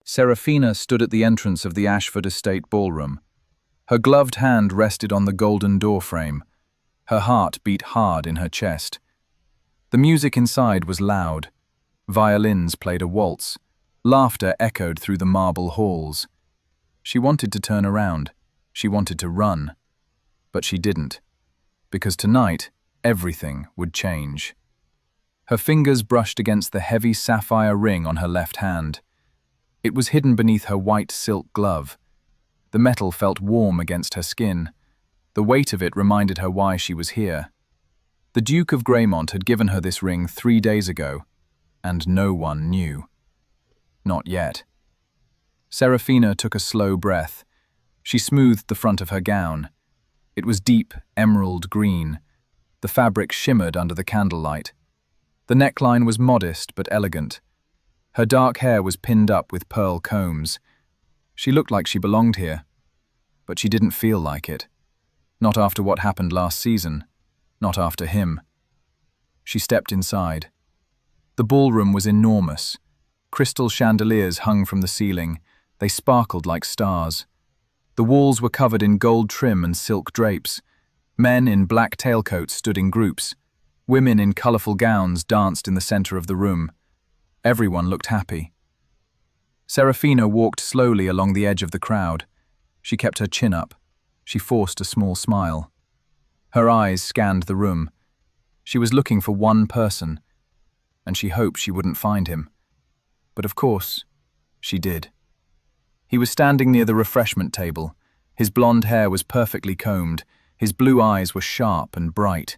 Serafina stood at the entrance of the Ashford Estate ballroom. Her gloved hand rested on the golden doorframe. Her heart beat hard in her chest. The music inside was loud. Violins played a waltz. Laughter echoed through the marble halls. She wanted to turn around. She wanted to run. But she didn't. Because tonight, everything would change. Her fingers brushed against the heavy sapphire ring on her left hand. It was hidden beneath her white silk glove. The metal felt warm against her skin. The weight of it reminded her why she was here. The Duke of Greymont had given her this ring 3 days ago, and no one knew. Not yet. Serafina took a slow breath. She smoothed the front of her gown. It was deep emerald green. The fabric shimmered under the candlelight. The neckline was modest but elegant. Her dark hair was pinned up with pearl combs. She looked like she belonged here, but she didn't feel like it. Not after what happened last season. Not after him. She stepped inside. The ballroom was enormous. Crystal chandeliers hung from the ceiling. They sparkled like stars. The walls were covered in gold trim and silk drapes. Men in black tailcoats stood in groups. Women in colorful gowns danced in the center of the room. Everyone looked happy. Serafina walked slowly along the edge of the crowd. She kept her chin up. She forced a small smile. Her eyes scanned the room. She was looking for one person, and she hoped she wouldn't find him. But of course, she did. He was standing near the refreshment table. His blonde hair was perfectly combed. His blue eyes were sharp and bright.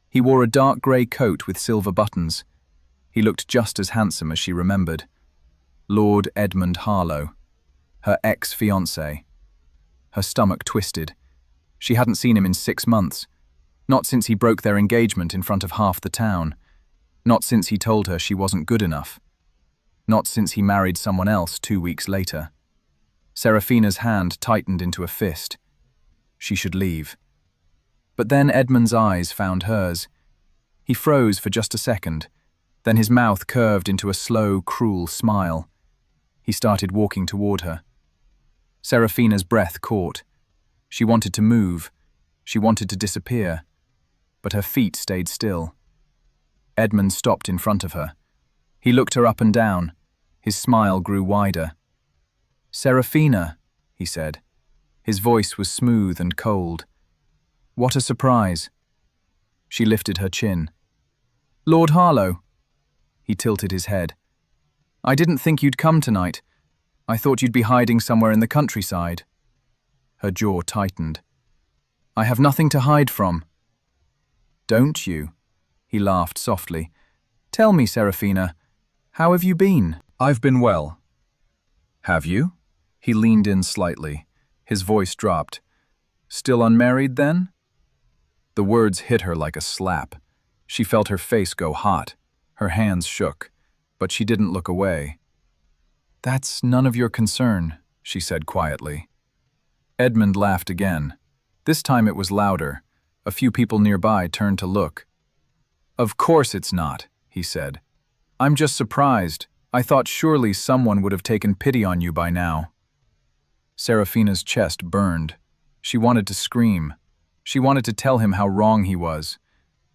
He wore a dark grey coat with silver buttons. He looked just as handsome as she remembered. Lord Edmund Harlow, her ex-fiancé. Her stomach twisted. She hadn't seen him in 6 months. Not since he broke their engagement in front of half the town. Not since he told her she wasn't good enough. Not since he married someone else 2 weeks later. Serafina's hand tightened into a fist. She should leave. But then Edmund's eyes found hers. He froze for just a second. Then his mouth curved into a slow, cruel smile. He started walking toward her. Serafina's breath caught. She wanted to move. She wanted to disappear. But her feet stayed still. Edmund stopped in front of her. He looked her up and down. His smile grew wider. "Serafina," he said. His voice was smooth and cold. "What a surprise." She lifted her chin. "Lord Harlow." He tilted his head. "I didn't think you'd come tonight. I thought you'd be hiding somewhere in the countryside." Her jaw tightened. "I have nothing to hide from." "Don't you?" He laughed softly. "Tell me, Serafina, how have you been?" "I've been well." "Have you?" He leaned in slightly. His voice dropped. "Still unmarried, then?" The words hit her like a slap. She felt her face go hot. Her hands shook, but she didn't look away. "That's none of your concern," she said quietly. Edmund laughed again. This time it was louder. A few people nearby turned to look. "Of course it's not," he said. "I'm just surprised. I thought surely someone would have taken pity on you by now." Serafina's chest burned. She wanted to scream. She wanted to tell him how wrong he was.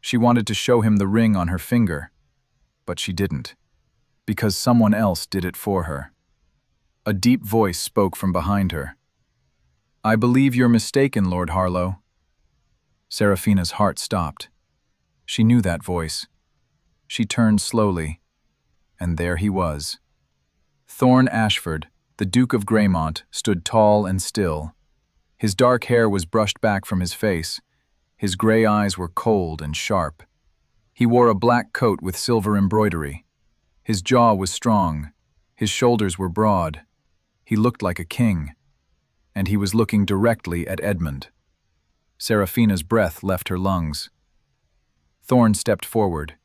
She wanted to show him the ring on her finger. But she didn't. Because someone else did it for her. A deep voice spoke from behind her. "I believe you're mistaken, Lord Harlow." Serafina's heart stopped. She knew that voice. She turned slowly, and there he was. Thorne Ashford, the Duke of Greymont, stood tall and still. His dark hair was brushed back from his face. His gray eyes were cold and sharp. He wore a black coat with silver embroidery. His jaw was strong. His shoulders were broad. He looked like a king. And he was looking directly at Edmund. Serafina's breath left her lungs. Thorne stepped forward.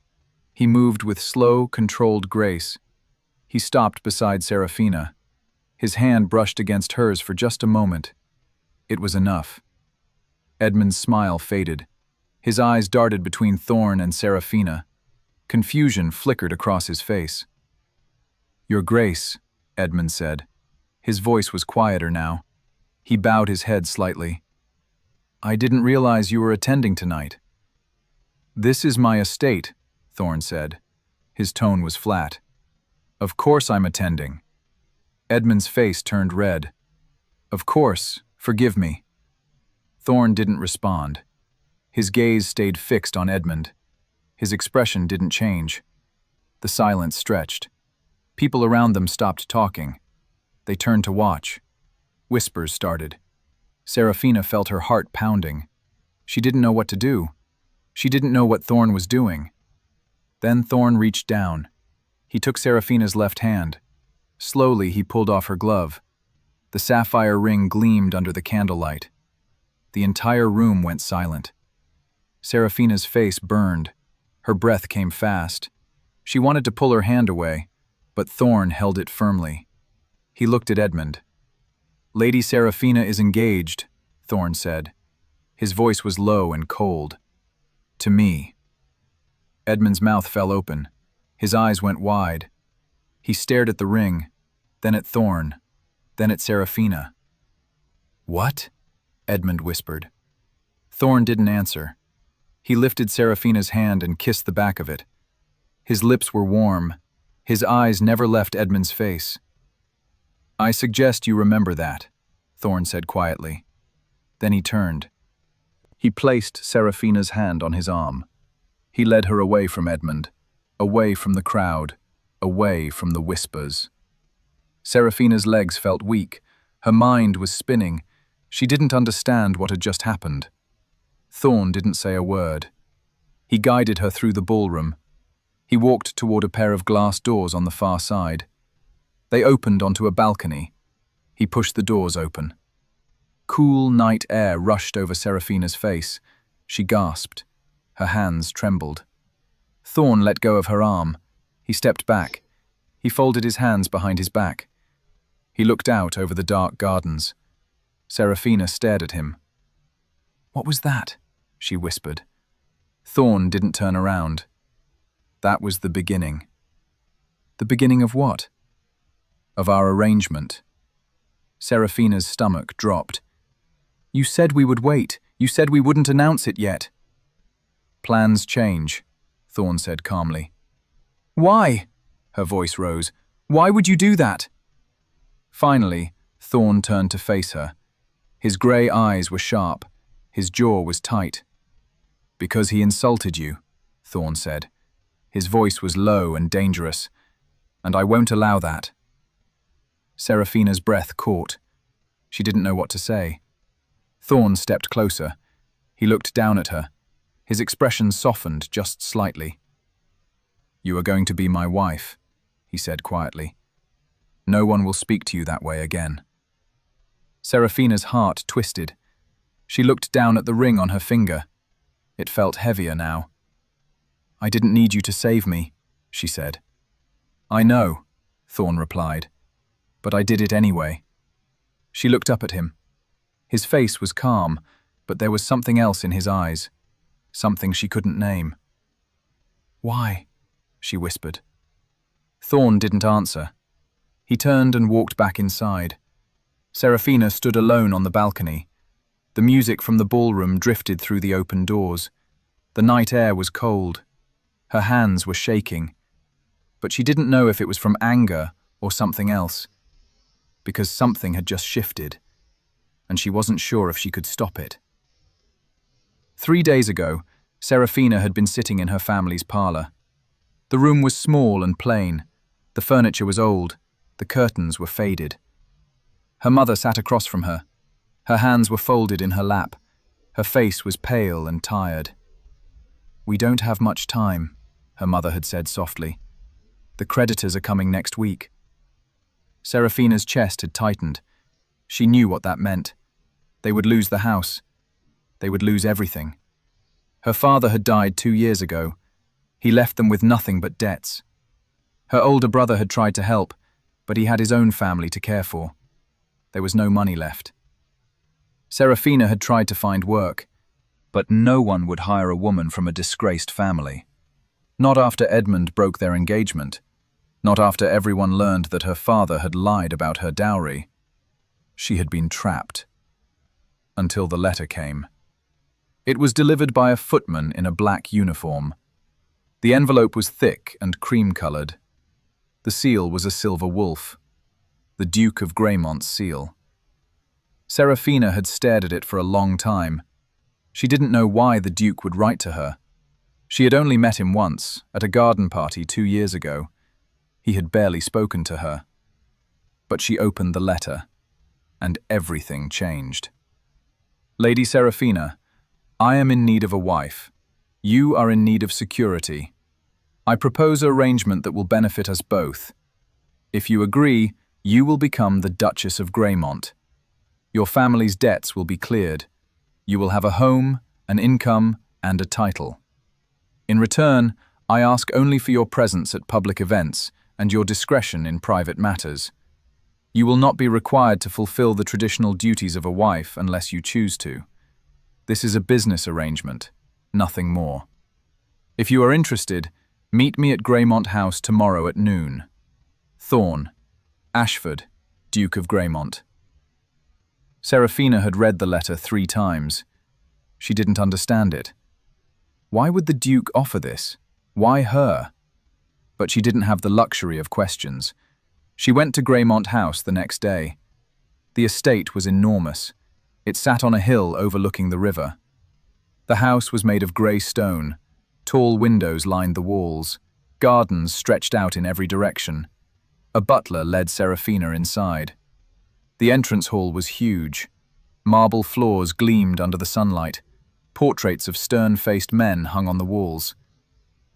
He moved with slow, controlled grace. He stopped beside Serafina. His hand brushed against hers for just a moment. It was enough. Edmund's smile faded. His eyes darted between Thorne and Serafina. Confusion flickered across his face. "Your Grace," Edmund said. His voice was quieter now. He bowed his head slightly. I didn't realize you were attending tonight. This is my estate, Thorne said. His tone was flat. Of course I'm attending. Edmund's face turned red. Of course, forgive me. Thorne didn't respond. His gaze stayed fixed on Edmund. His expression didn't change. The silence stretched. People around them stopped talking. They turned to watch. Whispers started. Serafina felt her heart pounding. She didn't know what to do. She didn't know what Thorne was doing. Then Thorne reached down. He took Serafina's left hand. Slowly, he pulled off her glove. The sapphire ring gleamed under the candlelight. The entire room went silent. Serafina's face burned. Her breath came fast. She wanted to pull her hand away, but Thorne held it firmly. He looked at Edmund. Lady Serafina is engaged, Thorne said. His voice was low and cold. To me. Edmund's mouth fell open. His eyes went wide. He stared at the ring, then at Thorne, then at Serafina. What? Edmund whispered. Thorne didn't answer. He lifted Serafina's hand and kissed the back of it. His lips were warm. His eyes never left Edmund's face. I suggest you remember that, Thorne said quietly. Then he turned. He placed Serafina's hand on his arm. He led her away from Edmund, away from the crowd, away from the whispers. Serafina's legs felt weak. Her mind was spinning. She didn't understand what had just happened. Thorne didn't say a word. He guided her through the ballroom. He walked toward a pair of glass doors on the far side. They opened onto a balcony. He pushed the doors open. Cool night air rushed over Serafina's face. She gasped. Her hands trembled. Thorne let go of her arm. He stepped back. He folded his hands behind his back. He looked out over the dark gardens. Serafina stared at him. What was that? She whispered. Thorne didn't turn around. That was the beginning. The beginning of what? Of our arrangement. Serafina's stomach dropped. You said we would wait. You said we wouldn't announce it yet. Plans change, Thorne said calmly. Why? Her voice rose. Why would you do that? Finally, Thorne turned to face her. His grey eyes were sharp. His jaw was tight. Because he insulted you, Thorne said. His voice was low and dangerous, and I won't allow that. Serafina's breath caught. She didn't know what to say. Thorne stepped closer. He looked down at her. His expression softened just slightly. You are going to be my wife, he said quietly. No one will speak to you that way again. Serafina's heart twisted. She looked down at the ring on her finger. It felt heavier now. I didn't need you to save me, she said. I know, Thorne replied, but I did it anyway. She looked up at him. His face was calm, but there was something else in his eyes, something she couldn't name. Why? She whispered. Thorne didn't answer. He turned and walked back inside. Serafina stood alone on the balcony. The music from the ballroom drifted through the open doors. The night air was cold. Her hands were shaking. But she didn't know if it was from anger or something else, because something had just shifted, and she wasn't sure if she could stop it. 3 days ago, Serafina had been sitting in her family's parlor. The room was small and plain. The furniture was old. The curtains were faded. Her mother sat across from her. Her hands were folded in her lap. Her face was pale and tired. We don't have much time, her mother had said softly. The creditors are coming next week. Serafina's chest had tightened. She knew what that meant. They would lose the house. They would lose everything. Her father had died 2 years ago. He left them with nothing but debts. Her older brother had tried to help, but he had his own family to care for. There was no money left. Serafina had tried to find work, but no one would hire a woman from a disgraced family. Not after Edmund broke their engagement. Not after everyone learned that her father had lied about her dowry. She had been trapped. Until the letter came. It was delivered by a footman in a black uniform. The envelope was thick and cream-colored. The seal was a silver wolf, the Duke of Greymont's seal. Serafina had stared at it for a long time. She didn't know why the Duke would write to her. She had only met him once, at a garden party 2 years ago. He had barely spoken to her. But she opened the letter, and everything changed. Lady Serafina, I am in need of a wife. You are in need of security. I propose an arrangement that will benefit us both. If you agree, you will become the Duchess of Greymont. Your family's debts will be cleared. You will have a home, an income, and a title. In return, I ask only for your presence at public events and your discretion in private matters. You will not be required to fulfill the traditional duties of a wife unless you choose to. This is a business arrangement, nothing more. If you are interested, meet me at Greymont House tomorrow at noon. Thorn, Ashford, Duke of Greymont. Serafina had read the letter 3 times. She didn't understand it. Why would the Duke offer this? Why her? But she didn't have the luxury of questions. She went to Greymont House the next day. The estate was enormous. It sat on a hill overlooking the river. The house was made of grey stone. Tall windows lined the walls. Gardens stretched out in every direction. A butler led Serafina inside. The entrance hall was huge. Marble floors gleamed under the sunlight. Portraits of stern-faced men hung on the walls.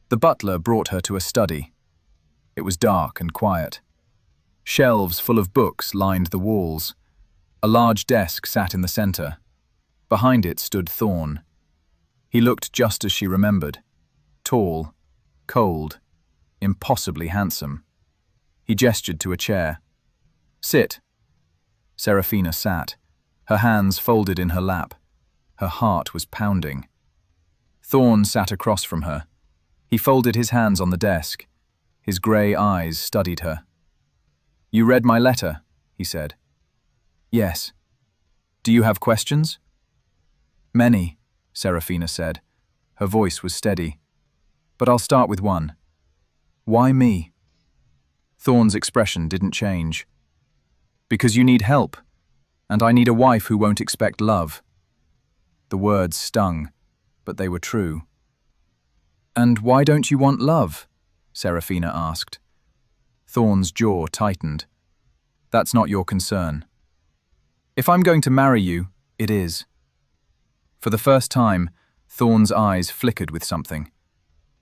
The butler brought her to a study. It was dark and quiet. Shelves full of books lined the walls. A large desk sat in the center. Behind it stood Thorn. He looked just as she remembered. Tall, cold, impossibly handsome. He gestured to a chair. Sit. Serafina sat, her hands folded in her lap. Her heart was pounding. Thorn sat across from her. He folded his hands on the desk. His grey eyes studied her. You read my letter, he said. Yes. Do you have questions? Many, Serafina said. Her voice was steady. But I'll start with one. Why me? Thorn's expression didn't change. Because you need help, and I need a wife who won't expect love. The words stung, but they were true. And why don't you want love? Serafina asked. Thorn's jaw tightened. That's not your concern. If I'm going to marry you, it is. For the first time, Thorn's eyes flickered with something.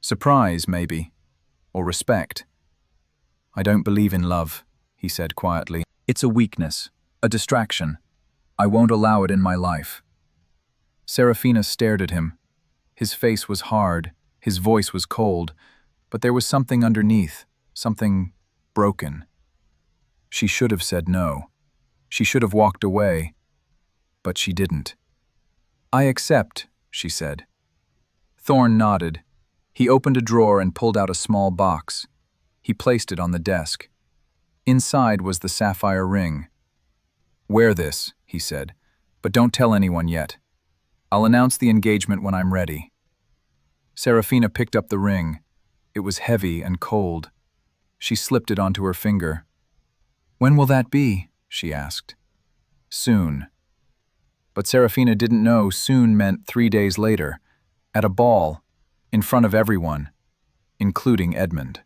Surprise, maybe, or respect. I don't believe in love, he said quietly. It's a weakness, a distraction. I won't allow it in my life. Serafina stared at him. His face was hard, his voice was cold, but there was something underneath, something broken. She should have said no. She should have walked away, but she didn't. I accept, she said. Thorn nodded. He opened a drawer and pulled out a small box. He placed it on the desk. Inside was the sapphire ring. Wear this, he said, but don't tell anyone yet. I'll announce the engagement when I'm ready. Serafina picked up the ring. It was heavy and cold. She slipped it onto her finger. When will that be? She asked. Soon. But Serafina didn't know soon meant 3 days later, at a ball, in front of everyone, including Edmund.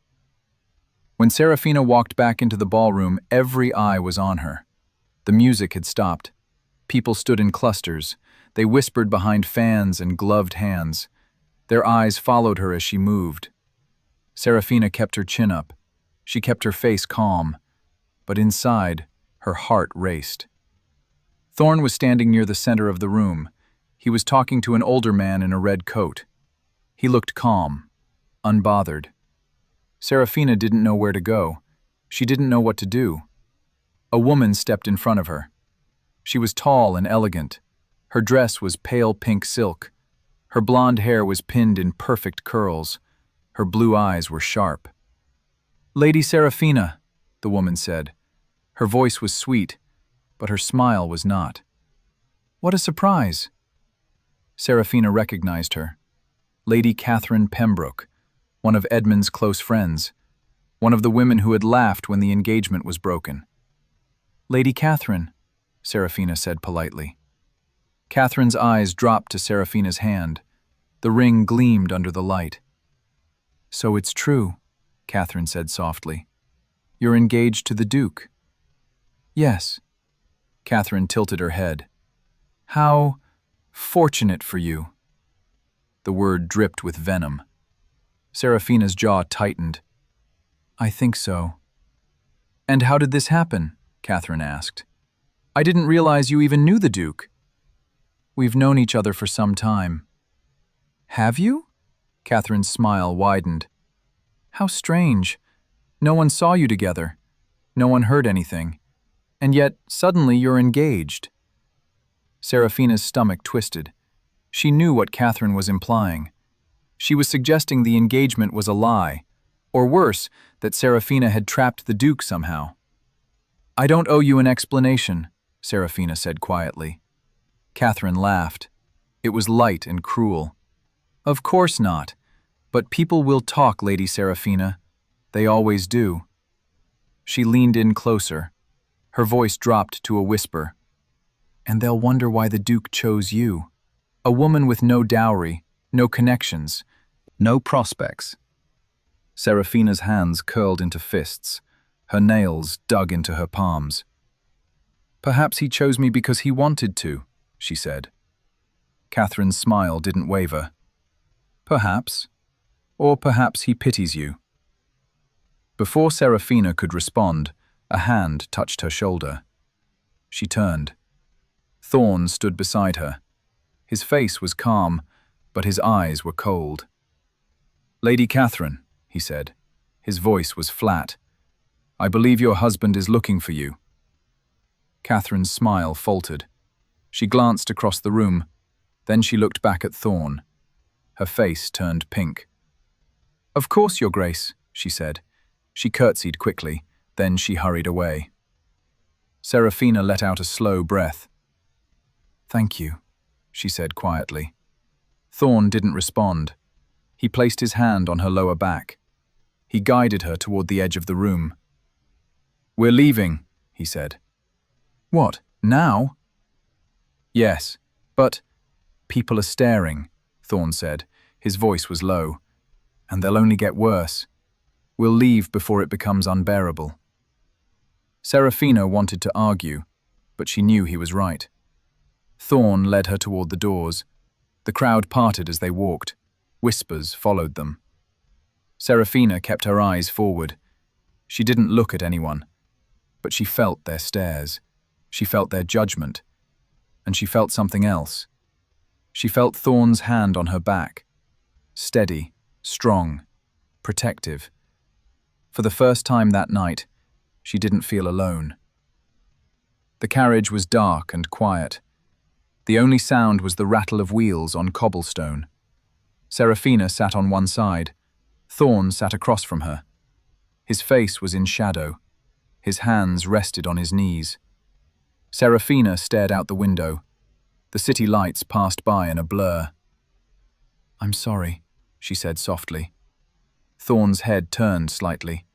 When Serafina walked back into the ballroom, every eye was on her. The music had stopped. People stood in clusters. They whispered behind fans and gloved hands. Their eyes followed her as she moved. Serafina kept her chin up. She kept her face calm. But inside, her heart raced. Thorn was standing near the center of the room. He was talking to an older man in a red coat. He looked calm, unbothered. Serafina didn't know where to go. She didn't know what to do. A woman stepped in front of her. She was tall and elegant. Her dress was pale pink silk. Her blonde hair was pinned in perfect curls. Her blue eyes were sharp. Lady Seraphina, the woman said. Her voice was sweet, but her smile was not. What a surprise! Seraphina recognized her. Lady Catherine Pembroke, one of Edmund's close friends, one of the women who had laughed when the engagement was broken. Lady Catherine, Seraphina said politely. Catherine's eyes dropped to Seraphina's hand. The ring gleamed under the light. So it's true, Catherine said softly. You're engaged to the Duke. Yes. Catherine tilted her head. How fortunate for you. The word dripped with venom. Seraphina's jaw tightened. I think so. And how did this happen? Catherine asked. I didn't realize you even knew the Duke. We've known each other for some time. Have you? Catherine's smile widened. How strange. No one saw you together. No one heard anything. And yet, suddenly you're engaged. Seraphina's stomach twisted. She knew what Catherine was implying. She was suggesting the engagement was a lie, or worse, that Seraphina had trapped the Duke somehow. I don't owe you an explanation, Seraphina said quietly. Catherine laughed. It was light and cruel. Of course not, but people will talk, Lady Seraphina. They always do. She leaned in closer. Her voice dropped to a whisper. And they'll wonder why the Duke chose you. A woman with no dowry, no connections, no prospects. Seraphina's hands curled into fists. Her nails dug into her palms. Perhaps he chose me because he wanted to, she said. Catherine's smile didn't waver. Perhaps. Or perhaps he pities you. Before Seraphina could respond, a hand touched her shoulder. She turned. Thorn stood beside her. His face was calm, but his eyes were cold. Lady Catherine, he said. His voice was flat. I believe your husband is looking for you. Catherine's smile faltered. She glanced across the room. Then she looked back at Thorn. Her face turned pink. Of course, Your Grace, she said. She curtsied quickly. Then she hurried away. Seraphina let out a slow breath. Thank you, she said quietly. Thorn didn't respond. He placed his hand on her lower back. He guided her toward the edge of the room. We're leaving, he said. What, now? Yes, but people are staring, Thorn said. His voice was low. And they'll only get worse. We'll leave before it becomes unbearable. Seraphina wanted to argue, but she knew he was right. Thorn led her toward the doors. The crowd parted as they walked. Whispers followed them. Seraphina kept her eyes forward. She didn't look at anyone, but she felt their stares. She felt their judgment. And she felt something else. She felt Thorn's hand on her back. Steady, strong, protective. For the first time that night, she didn't feel alone. The carriage was dark and quiet. The only sound was the rattle of wheels on cobblestone. Seraphina sat on one side. Thorn sat across from her. His face was in shadow. His hands rested on his knees. Seraphina stared out the window. The city lights passed by in a blur. I'm sorry, she said softly. Thorn's head turned slightly.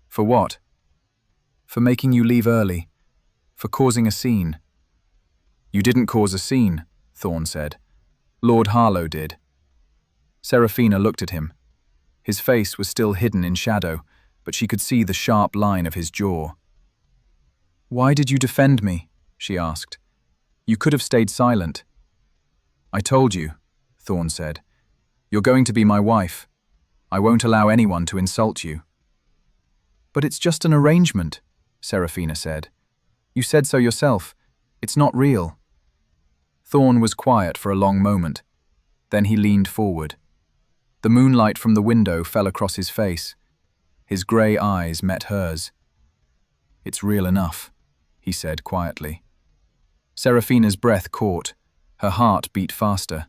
For what? For making you leave early. For causing a scene. You didn't cause a scene, Thorn said. Lord Harlow did. Seraphina looked at him. His face was still hidden in shadow, but she could see the sharp line of his jaw. Why did you defend me? She asked. You could have stayed silent. I told you, Thorn said. You're going to be my wife. I won't allow anyone to insult you. But it's just an arrangement, Seraphina said. You said so yourself. It's not real. Thorn was quiet for a long moment. Then he leaned forward. The moonlight from the window fell across his face. His grey eyes met hers. It's real enough, he said quietly. Seraphina's breath caught. Her heart beat faster.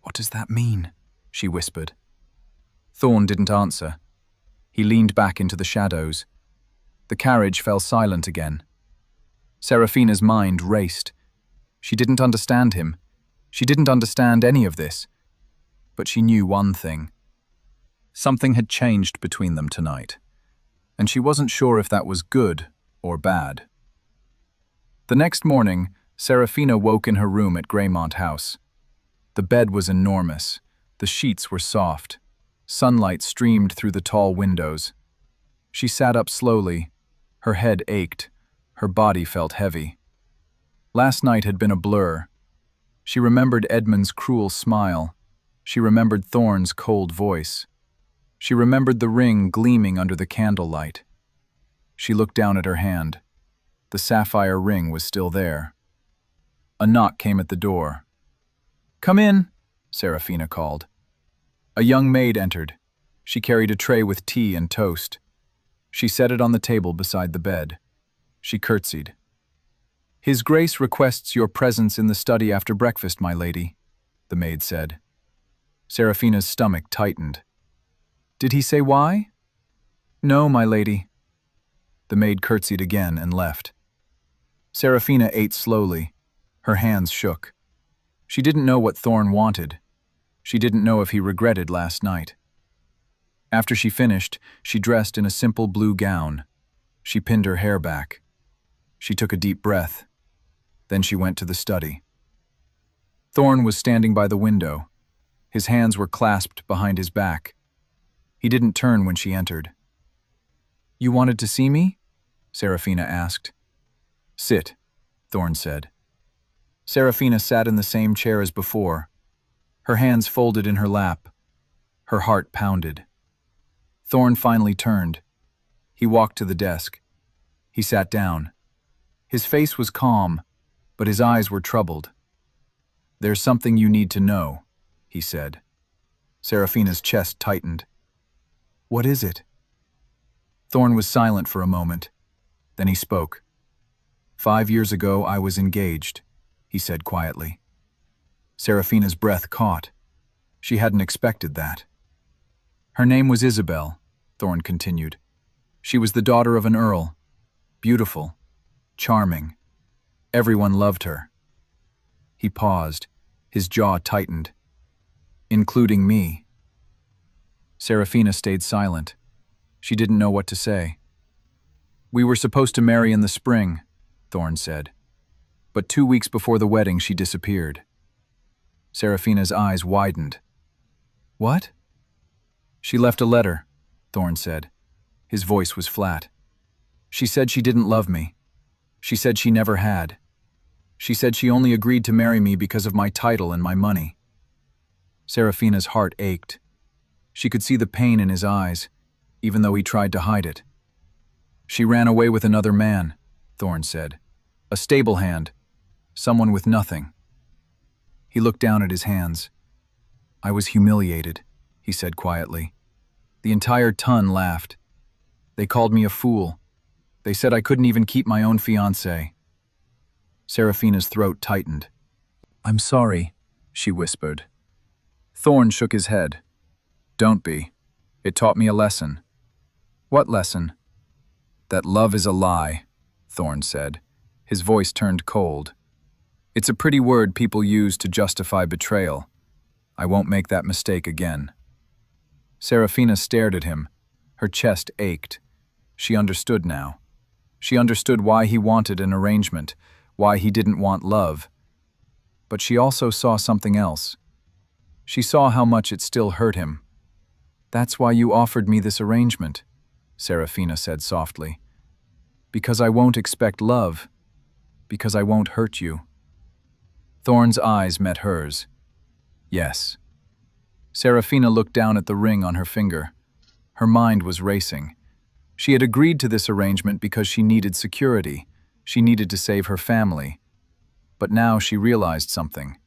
What does that mean? She whispered. Thorn didn't answer. He leaned back into the shadows. The carriage fell silent again. Serafina's mind raced. She didn't understand him. She didn't understand any of this. But she knew one thing. Something had changed between them tonight, and she wasn't sure if that was good or bad. The next morning, Serafina woke in her room at Greymont House. The bed was enormous. The sheets were soft. Sunlight streamed through the tall windows. She sat up slowly. Her head ached. Her body felt heavy. Last night had been a blur. She remembered Edmund's cruel smile. She remembered Thorne's cold voice. She remembered the ring gleaming under the candlelight. She looked down at her hand. The sapphire ring was still there. A knock came at the door. "Come in," Serafina called. A young maid entered. She carried a tray with tea and toast. She set it on the table beside the bed. She curtsied. "His Grace requests your presence in the study after breakfast, my lady," the maid said. Serafina's stomach tightened. "Did he say why?" "No, my lady." The maid curtsied again and left. Serafina ate slowly. Her hands shook. She didn't know what Thorne wanted. She didn't know if he regretted last night. After she finished, she dressed in a simple blue gown. She pinned her hair back. She took a deep breath. Then she went to the study. Thorne was standing by the window. His hands were clasped behind his back. He didn't turn when she entered. "You wanted to see me?" Serafina asked. "Sit," Thorne said. Serafina sat in the same chair as before. Her hands folded in her lap. Her heart pounded. Thorne finally turned. He walked to the desk. He sat down. His face was calm, but his eyes were troubled. "There's something you need to know," he said. Serafina's chest tightened. "What is it?" Thorne was silent for a moment. Then he spoke. "5 years ago I was engaged," he said quietly. Serafina's breath caught. She hadn't expected that. "Her name was Isabel," Thorne continued. "She was the daughter of an earl. Beautiful. Charming. Everyone loved her." He paused. His jaw tightened. "Including me." Serafina stayed silent. She didn't know what to say. "We were supposed to marry in the spring," Thorne said. "But 2 weeks before the wedding, she disappeared." Serafina's eyes widened. "What?" "She left a letter," Thorne said. His voice was flat. "She said she didn't love me. She said she never had. She said she only agreed to marry me because of my title and my money." Serafina's heart ached. She could see the pain in his eyes, even though he tried to hide it. "She ran away with another man," Thorne said. "A stable hand. Someone with nothing." He looked down at his hands. "I was humiliated," he said quietly. "The entire ton laughed. They called me a fool. They said I couldn't even keep my own fiancé." Serafina's throat tightened. "I'm sorry," she whispered. Thorne shook his head. "Don't be. It taught me a lesson." "What lesson?" "That love is a lie," Thorne said. His voice turned cold. "It's a pretty word people use to justify betrayal. I won't make that mistake again." Serafina stared at him. Her chest ached. She understood now. She understood why he wanted an arrangement, why he didn't want love. But she also saw something else. She saw how much it still hurt him. "That's why you offered me this arrangement," Serafina said softly. "Because I won't expect love. Because I won't hurt you." Thorne's eyes met hers. "Yes." Serafina looked down at the ring on her finger. Her mind was racing. She had agreed to this arrangement because she needed security. She needed to save her family. But now she realized something.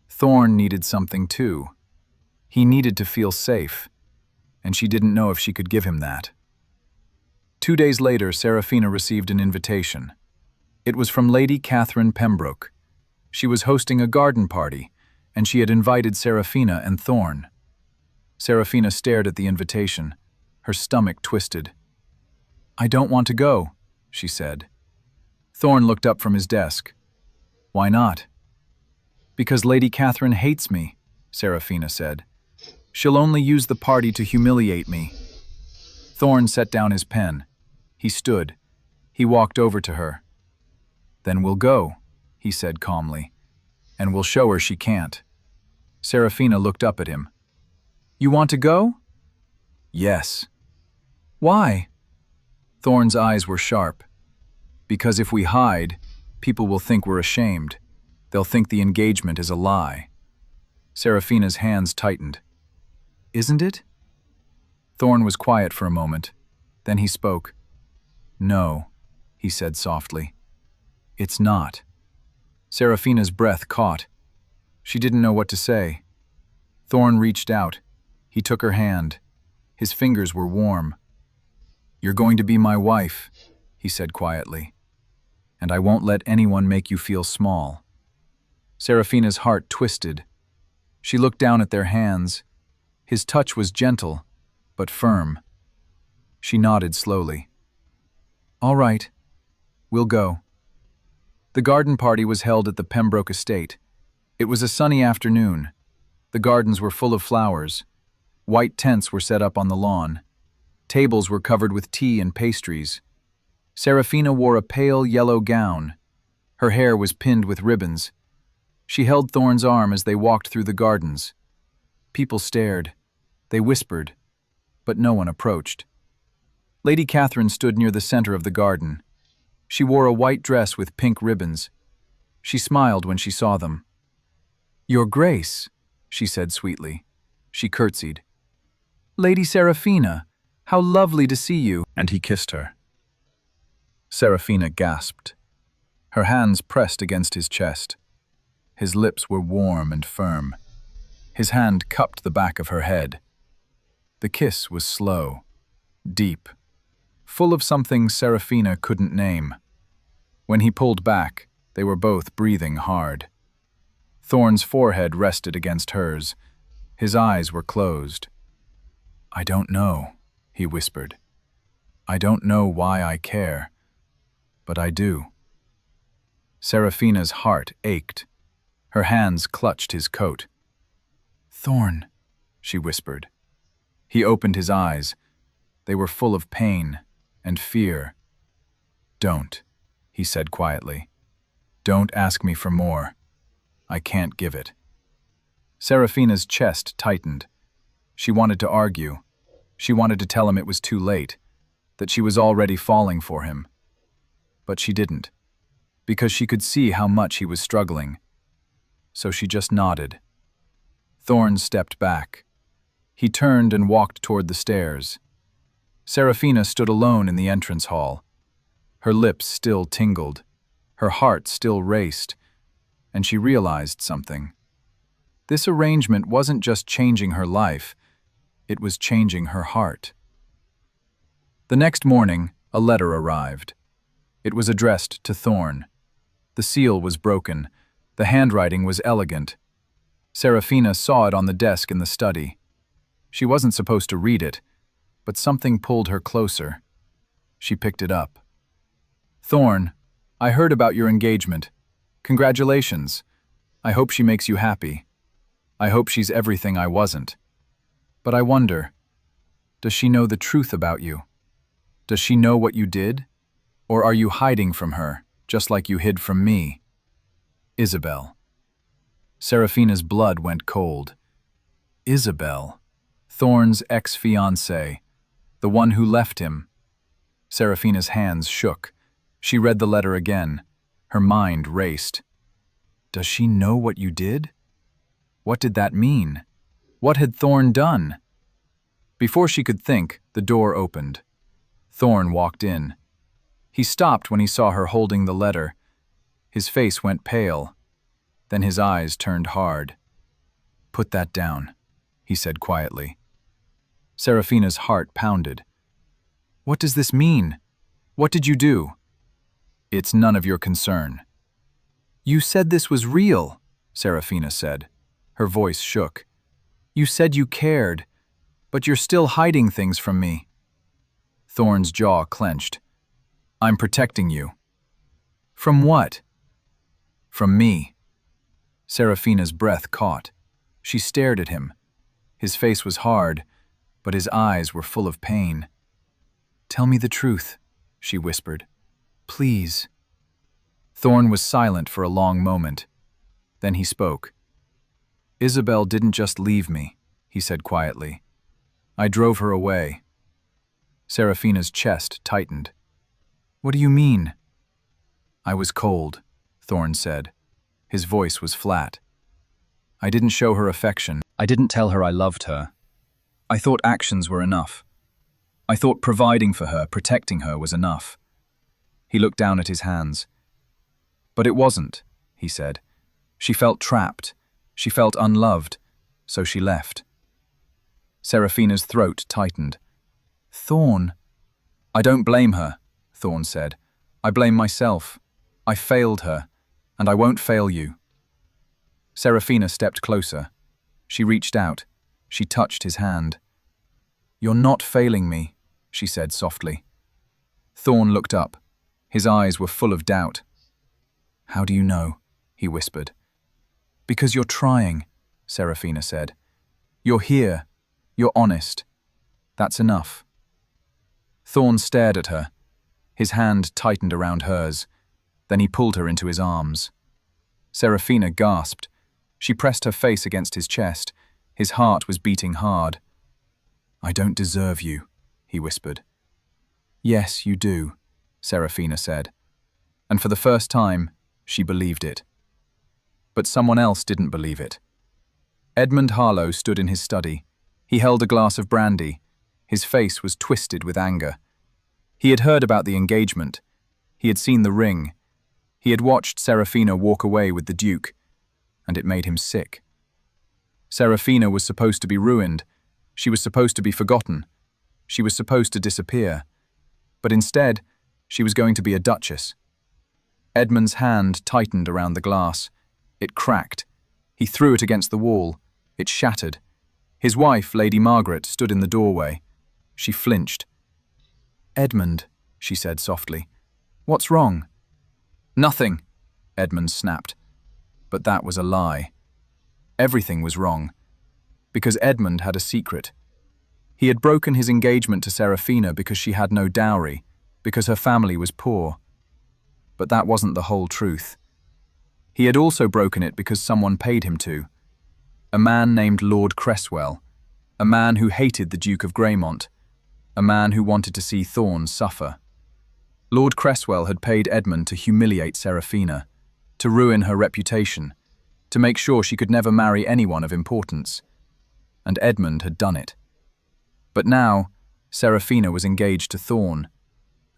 Thorne needed something too. He needed to feel safe, and she didn't know if she could give him that. 2 days later, Serafina received an invitation. It was from Lady Catherine Pembroke. She was hosting a garden party, and she had invited Serafina and Thorne. Serafina stared at the invitation. Her stomach twisted. "I don't want to go," she said. Thorn looked up from his desk. "Why not?" "Because Lady Catherine hates me," Serafina said. "She'll only use the party to humiliate me." Thorn set down his pen. He stood. He walked over to her. "Then we'll go," he said calmly. "And we'll show her she can't." Serafina looked up at him. "You want to go?" "Yes." "Why?" Thorn's eyes were sharp. "Because if we hide, people will think we're ashamed. They'll think the engagement is a lie." Serafina's hands tightened. "Isn't it?" Thorn was quiet for a moment. Then he spoke. "No," he said softly. "It's not." Serafina's breath caught. She didn't know what to say. Thorn reached out. He took her hand. His fingers were warm. "You're going to be my wife," he said quietly. "And I won't let anyone make you feel small." Serafina's heart twisted. She looked down at their hands. His touch was gentle, but firm. She nodded slowly. "All right, we'll go." The garden party was held at the Pembroke estate. It was a sunny afternoon. The gardens were full of flowers. White tents were set up on the lawn. Tables were covered with tea and pastries. Serafina wore a pale yellow gown. Her hair was pinned with ribbons. She held Thorn's arm as they walked through the gardens. People stared. They whispered, but no one approached. Lady Catherine stood near the center of the garden. She wore a white dress with pink ribbons. She smiled when she saw them. "Your Grace," she said sweetly. She curtsied. "Lady Serafina, how lovely to see you," and he kissed her. Serafina gasped. Her hands pressed against his chest. His lips were warm and firm. His hand cupped the back of her head. The kiss was slow, deep, full of something Serafina couldn't name. When he pulled back, they were both breathing hard. Thorn's forehead rested against hers. His eyes were closed. "I don't know," he whispered. "I don't know why I care, but I do." Serafina's heart ached. Her hands clutched his coat. "Thorn," she whispered. He opened his eyes. They were full of pain and fear. "Don't," he said quietly. "Don't ask me for more. I can't give it." Serafina's chest tightened. She wanted to argue. She wanted to tell him it was too late, that she was already falling for him. But she didn't, because she could see how much he was struggling. So she just nodded. Thorn stepped back. He turned and walked toward the stairs. Serafina stood alone in the entrance hall. Her lips still tingled. Her heart still raced. And she realized something. This arrangement wasn't just changing her life, it was changing her heart. The next morning, a letter arrived. It was addressed to Thorn. The seal was broken. The handwriting was elegant. Serafina saw it on the desk in the study. She wasn't supposed to read it, but something pulled her closer. She picked it up. "Thorn, I heard about your engagement. Congratulations. I hope she makes you happy. I hope she's everything I wasn't. But I wonder, does she know the truth about you? Does she know what you did? Or are you hiding from her, just like you hid from me? Isabel." Serafina's blood went cold. Isabel, Thorn's ex-fiancée, the one who left him. Serafina's hands shook. She read the letter again. Her mind raced. Does she know what you did? What did that mean? What had Thorn done? Before she could think, the door opened. Thorn walked in. He stopped when he saw her holding the letter. His face went pale. Then his eyes turned hard. "Put that down," he said quietly. Serafina's heart pounded. "What does this mean? What did you do?" "It's none of your concern." "You said this was real," Serafina said. Her voice shook. "You said you cared, but you're still hiding things from me." Thorn's jaw clenched. I'm protecting you. From what? From me. Serafina's breath caught. She stared at him. His face was hard, but his eyes were full of pain. Tell me the truth, she whispered. Please. Thorn was silent for a long moment. Then he spoke. Isabel didn't just leave me, he said quietly. I drove her away. Serafina's chest tightened. What do you mean? I was cold, Thorn said. His voice was flat. I didn't show her affection. I didn't tell her I loved her. I thought actions were enough. I thought providing for her, protecting her was enough. He looked down at his hands. But it wasn't, he said. She felt trapped. She felt unloved, so she left. Serafina's throat tightened. Thorn. I don't blame her, Thorn said. I blame myself. I failed her, and I won't fail you. Serafina stepped closer. She reached out. She touched his hand. You're not failing me, she said softly. Thorn looked up. His eyes were full of doubt. How do you know? He whispered. Because you're trying, Serafina said. You're here. You're honest. That's enough. Thorn stared at her. His hand tightened around hers. Then he pulled her into his arms. Serafina gasped. She pressed her face against his chest. His heart was beating hard. I don't deserve you, he whispered. Yes, you do, Serafina said. And for the first time, she believed it. But someone else didn't believe it. Edmund Harlow stood in his study. He held a glass of brandy. His face was twisted with anger. He had heard about the engagement. He had seen the ring. He had watched Serafina walk away with the Duke, and it made him sick. Serafina was supposed to be ruined. She was supposed to be forgotten. She was supposed to disappear. But instead, she was going to be a duchess. Edmund's hand tightened around the glass. It cracked. He threw it against the wall. It shattered. His wife, Lady Margaret, stood in the doorway. She flinched. Edmund, she said softly. What's wrong? Nothing, Edmund snapped. But that was a lie. Everything was wrong. Because Edmund had a secret. He had broken his engagement to Serafina because she had no dowry, because her family was poor. But that wasn't the whole truth. He had also broken it because someone paid him to. A man named Lord Cresswell. A man who hated the Duke of Greymont. A man who wanted to see Thorn suffer. Lord Cresswell had paid Edmund to humiliate Serafina, to ruin her reputation, to make sure she could never marry anyone of importance. And Edmund had done it. But now, Serafina was engaged to Thorn,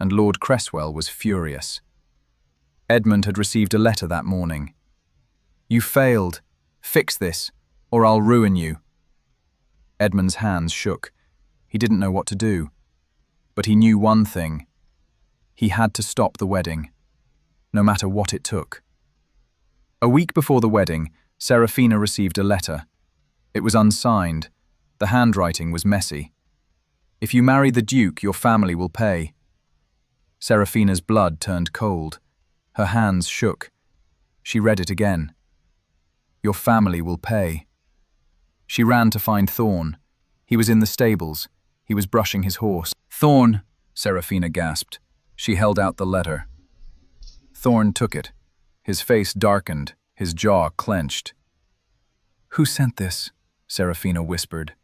and Lord Cresswell was furious. Edmund had received a letter that morning. You failed. Fix this, or I'll ruin you. Edmund's hands shook. He didn't know what to do. But he knew one thing. He had to stop the wedding, no matter what it took. A week before the wedding, Serafina received a letter. It was unsigned. The handwriting was messy. If you marry the Duke, your family will pay. Serafina's blood turned cold. Her hands shook. She read it again. Your family will pay. She ran to find Thorn. He was in the stables. He was brushing his horse. Thorn, Serafina gasped. She held out the letter. Thorn took it. His face darkened, his jaw clenched. Who sent this? Serafina whispered.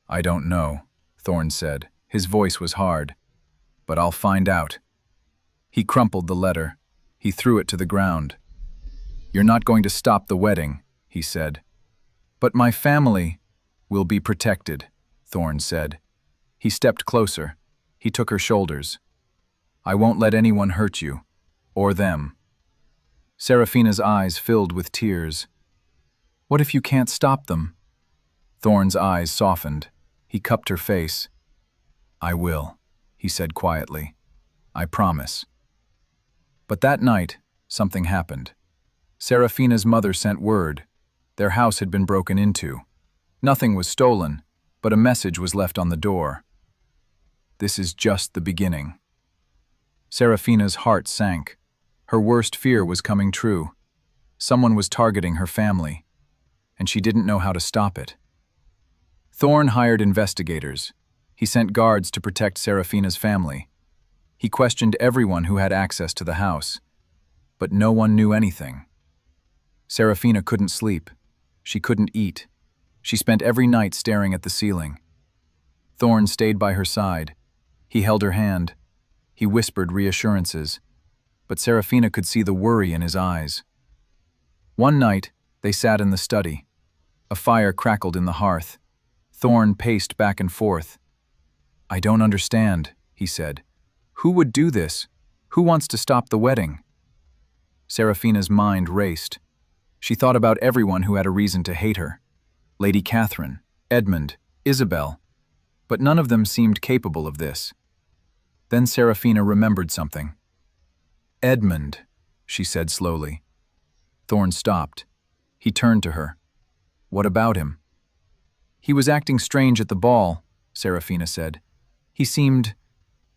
I don't know, Thorn said. His voice was hard. But I'll find out. He crumpled the letter. He threw it to the ground. You're not going to stop the wedding, he said. But my family will be protected, Thorn said. He stepped closer. He took her shoulders. I won't let anyone hurt you, or them. Serafina's eyes filled with tears. What if you can't stop them? Thorn's eyes softened. He cupped her face. I will, he said quietly. I promise. But that night, something happened. Serafina's mother sent word. Their house had been broken into. Nothing was stolen, but a message was left on the door. This is just the beginning. Serafina's heart sank. Her worst fear was coming true. Someone was targeting her family, and she didn't know how to stop it. Thorn hired investigators. He sent guards to protect Serafina's family. He questioned everyone who had access to the house, but no one knew anything. Serafina couldn't sleep. She couldn't eat. She spent every night staring at the ceiling. Thorn stayed by her side. He held her hand. He whispered reassurances, but Serafina could see the worry in his eyes. One night, they sat in the study. A fire crackled in the hearth. Thorn paced back and forth. "I don't understand," he said. "Who would do this? Who wants to stop the wedding?" Serafina's mind raced. She thought about everyone who had a reason to hate her. Lady Catherine, Edmund, Isabel. But none of them seemed capable of this. Then Serafina remembered something. "Edmund," she said slowly. Thorn stopped. He turned to her. "What about him?" "He was acting strange at the ball," Serafina said. "He seemed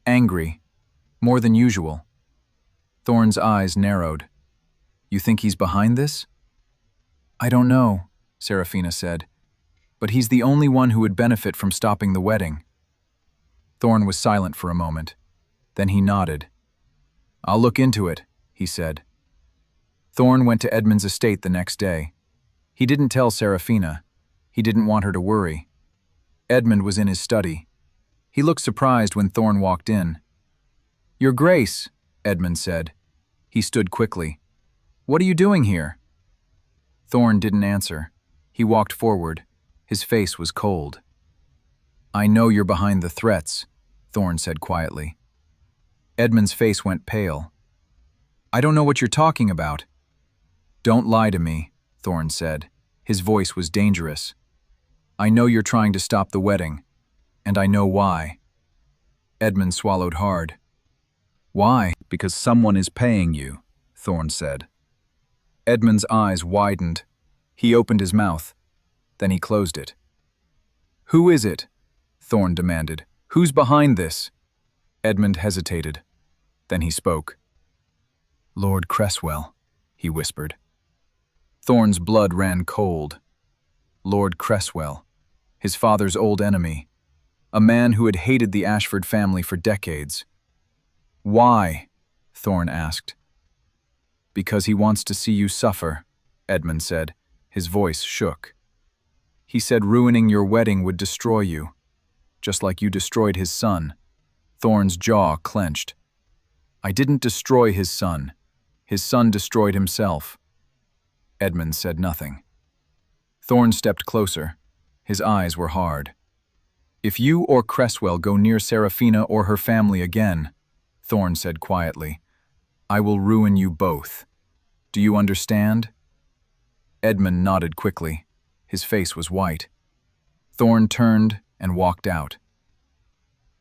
angry, more than usual." Thorn's eyes narrowed. "You think he's behind this?" "I don't know," Serafina said. "But he's the only one who would benefit from stopping the wedding." Thorn was silent for a moment. Then he nodded. "I'll look into it," he said. Thorn went to Edmund's estate the next day. He didn't tell Serafina. He didn't want her to worry. Edmund was in his study. He looked surprised when Thorn walked in. "Your Grace," Edmund said. He stood quickly. "What are you doing here?" Thorn didn't answer. He walked forward. His face was cold. "I know you're behind the threats," Thorn said quietly. Edmund's face went pale. "I don't know what you're talking about." "Don't lie to me," Thorn said. His voice was dangerous. "I know you're trying to stop the wedding, and I know why." Edmund swallowed hard. "Why?" "Because someone is paying you," Thorn said. Edmund's eyes widened. He opened his mouth. Then he closed it. "Who is it?" Thorn demanded. "Who's behind this?" Edmund hesitated. Then he spoke. "Lord Cresswell," he whispered. Thorn's blood ran cold. Lord Cresswell, his father's old enemy, a man who had hated the Ashford family for decades. "Why?" Thorn asked. "Because he wants to see you suffer," Edmund said. His voice shook. "He said ruining your wedding would destroy you, just like you destroyed his son." Thorn's jaw clenched. "I didn't destroy his son. His son destroyed himself." Edmund said nothing. Thorn stepped closer. His eyes were hard. "If you or Cresswell go near Serafina or her family again," Thorn said quietly, "I will ruin you both. Do you understand?" Edmund nodded quickly. His face was white. Thorn turned and walked out.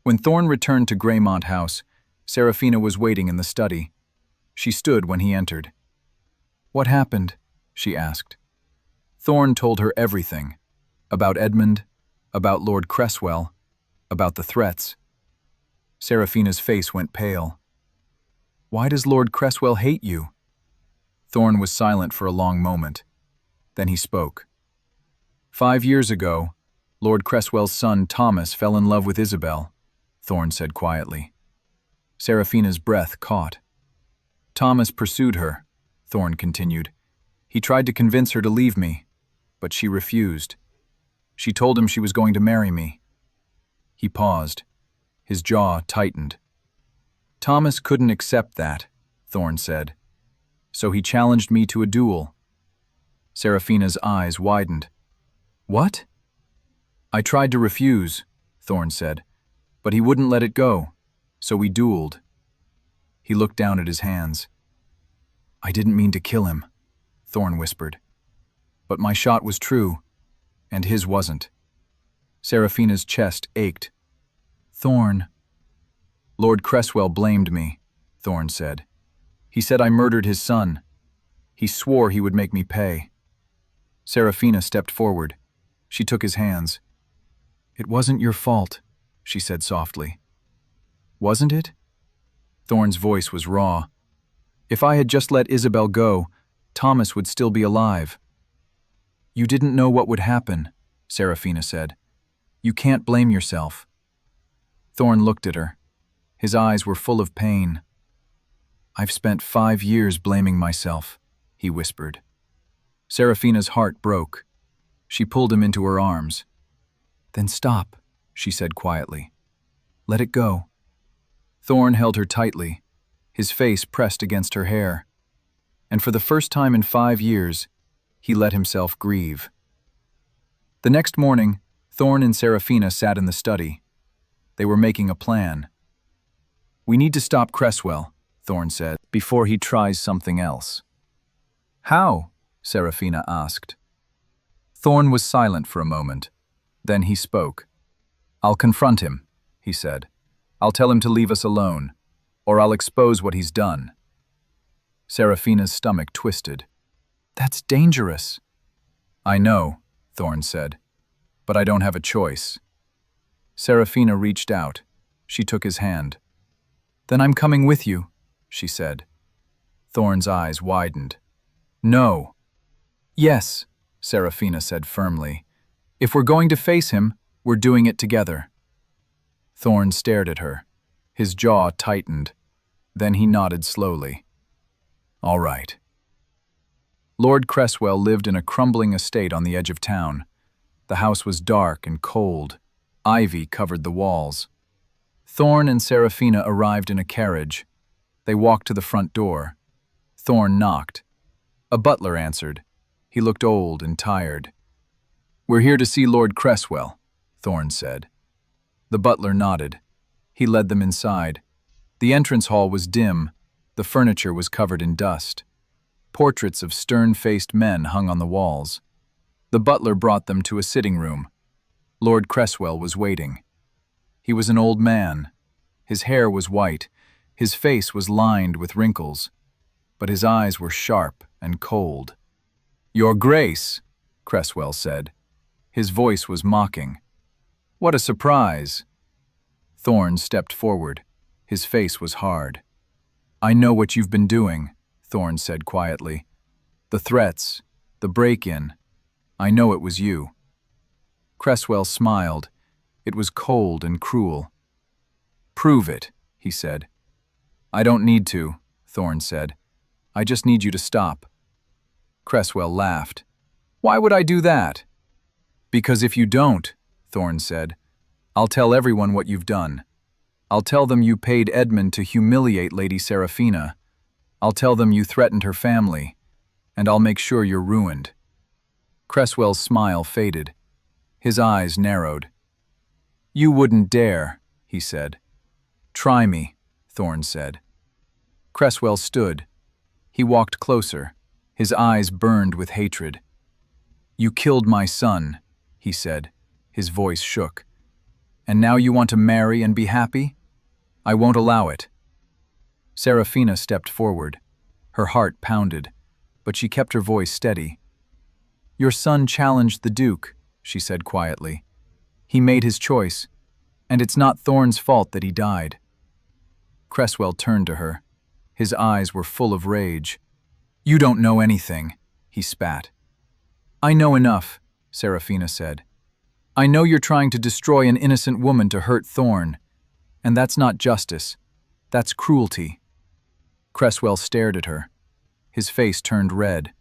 When Thorn returned to Greymont House, Serafina was waiting in the study. She stood when he entered. "What happened?" she asked. Thorn told her everything. About Edmund, about Lord Cresswell, about the threats. Serafina's face went pale. "Why does Lord Cresswell hate you?" Thorn was silent for a long moment. Then he spoke. 5 years ago, Lord Cresswell's son Thomas fell in love with Isabel," Thorn said quietly. Serafina's breath caught. "Thomas pursued her," Thorn continued. "He tried to convince her to leave me, but she refused. She told him she was going to marry me." He paused. His jaw tightened. "Thomas couldn't accept that," Thorn said. "So he challenged me to a duel." Serafina's eyes widened. "What?" "I tried to refuse," Thorn said, "but he wouldn't let it go, so we dueled." He looked down at his hands. "I didn't mean to kill him," Thorn whispered. "But my shot was true, and his wasn't." Serafina's chest ached. "Thorn." "Lord Cresswell blamed me," Thorn said. "He said I murdered his son. He swore he would make me pay." Serafina stepped forward. She took his hands. "It wasn't your fault," she said softly. wasn't it?" Thorne's voice was raw. "If I had just let Isabel go, Thomas would still be alive." "You didn't know what would happen," Serafina said. "You can't blame yourself." Thorne looked at her. His eyes were full of pain. "I've spent 5 years blaming myself," he whispered. Serafina's heart broke. She pulled him into her arms. "Then stop," she said quietly. "Let it go." Thorne held her tightly, his face pressed against her hair. And for the first time in 5 years, he let himself grieve. The next morning, Thorne and Serafina sat in the study. They were making a plan. "We need to stop Cresswell," Thorne said, "before he tries something else." "How?" Serafina asked. Thorne was silent for a moment. Then he spoke. "I'll confront him," he said. "I'll tell him to leave us alone, or I'll expose what he's done." Serafina's stomach twisted. "That's dangerous." "I know," Thorne said, "but I don't have a choice." Serafina reached out. She took his hand. "Then I'm coming with you," she said. Thorne's eyes widened. "No." "Yes," Serafina said firmly. "If we're going to face him, we're doing it together." Thorne stared at her. His jaw tightened. Then he nodded slowly. "All right." Lord Cresswell lived in a crumbling estate on the edge of town. The house was dark and cold. Ivy covered the walls. Thorne and Serafina arrived in a carriage. They walked to the front door. Thorne knocked. A butler answered. He looked old and tired. "We're here to see Lord Cresswell," Thorne said. The butler nodded. He led them inside. The entrance hall was dim. The furniture was covered in dust. Portraits of stern-faced men hung on the walls. The butler brought them to a sitting room. Lord Cresswell was waiting. He was an old man. His hair was white. His face was lined with wrinkles. But his eyes were sharp and cold. "Your Grace," Cresswell said. His voice was mocking. "What a surprise." Thorne stepped forward. His face was hard. "I know what you've been doing," Thorne said quietly. "The threats, the break-in. I know it was you." Cresswell smiled. It was cold and cruel. "Prove it," he said. "I don't need to," Thorne said. "I just need you to stop." Cresswell laughed. "Why would I do that?" "Because if you don't," Thorne said, "I'll tell everyone what you've done. I'll tell them you paid Edmund to humiliate Lady Serafina. I'll tell them you threatened her family, and I'll make sure you're ruined." Cresswell's smile faded. His eyes narrowed. "You wouldn't dare," he said. "Try me," Thorne said. Cresswell stood. He walked closer. His eyes burned with hatred. "You killed my son," he said. His voice shook. "And now you want to marry and be happy? I won't allow it." Serafina stepped forward. Her heart pounded, but she kept her voice steady. "Your son challenged the Duke," she said quietly. "He made his choice, and it's not Thorne's fault that he died." Cresswell turned to her. His eyes were full of rage. "You don't know anything," he spat. "I know enough," Serafina said. "I know you're trying to destroy an innocent woman to hurt Thorne, and that's not justice. That's cruelty." Cresswell stared at her. His face turned red.